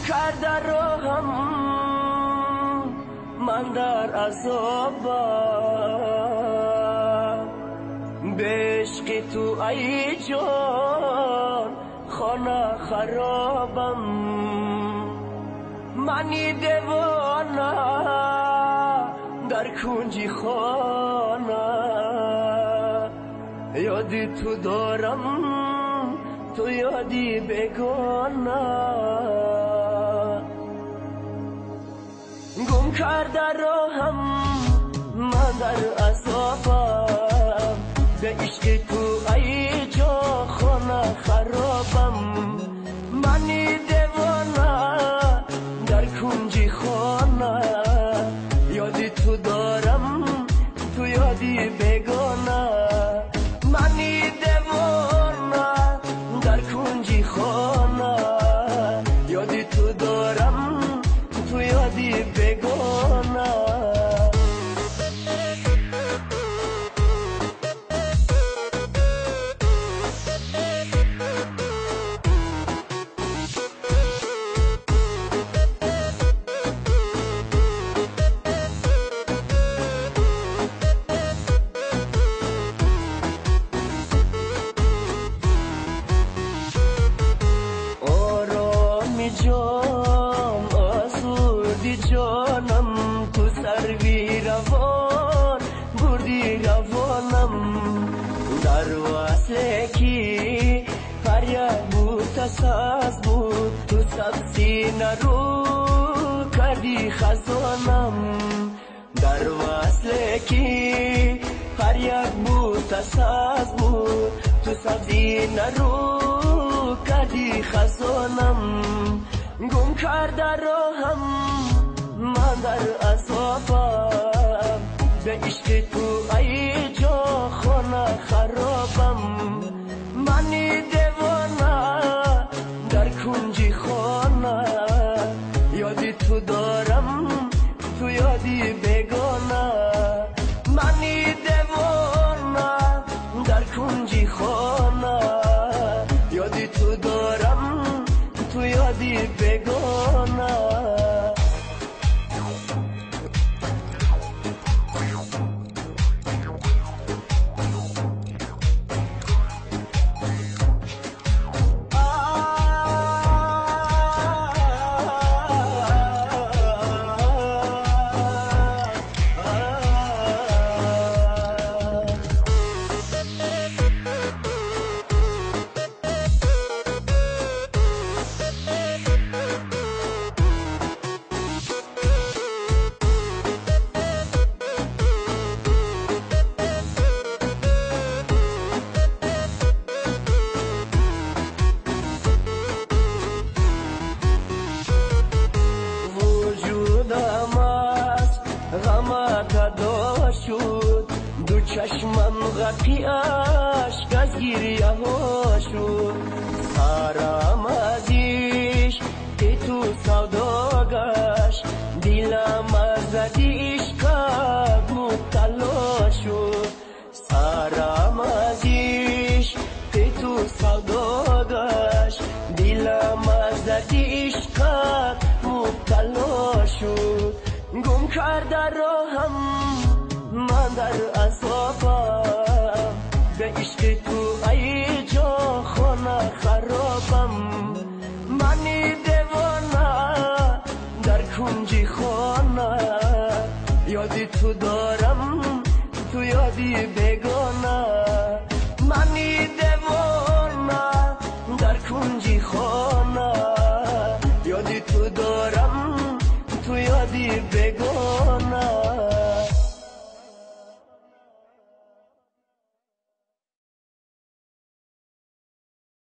کرده راهم من در عذابم، به عشق تو ای جان خانه خرابم. منی دیوانه در کنجی خانه، یادی تو دارم تو یادی بگانه. گم کرده راهم من در عذابم، به عشق تو ای جا خانه خرابم. منی دیوانه در کنجی خانه، یادی تو دارم تو یادی بگانه. منی دیوانه در کنجی خانه، یادی تو دارم تو یادی بگانه. جان آسودی جانم، تو سروی روان بردی روانم. در وصله کی فریاد بود تساز بود، تو سبزی نرو کردی خزانم. در وصله کی فریاد بود تساز بود، تو سبزی نرو کردی خزانم. گم کرده راهم من در عذابم، به عشق تو ای جا خانه خرابم. منی دیوانه در کنجی خانه، یادی تو دارم تو یادی بگانه. منی دیوانه در کنجی خانه، یادی تو دارم تو یادی بگانه. غمت ادا شد، دو چشمم غرقی اشک از گریه ها شد. سرم از عشق تو سودا گشت، دلم از عشقت مبتلا شد. سرم از عشق تو سودا گشت، دلم از عشقت مبتلا شد. گم کرده راهم من در عذابم، به عشق تو ای جا خانه خرابم. منی دیوانه در کنجی خانه، یادی تو دارم تو یادی بگانه. منی دیوانه در کنجی خانه، یادی تو دارم تو یادی بگانه.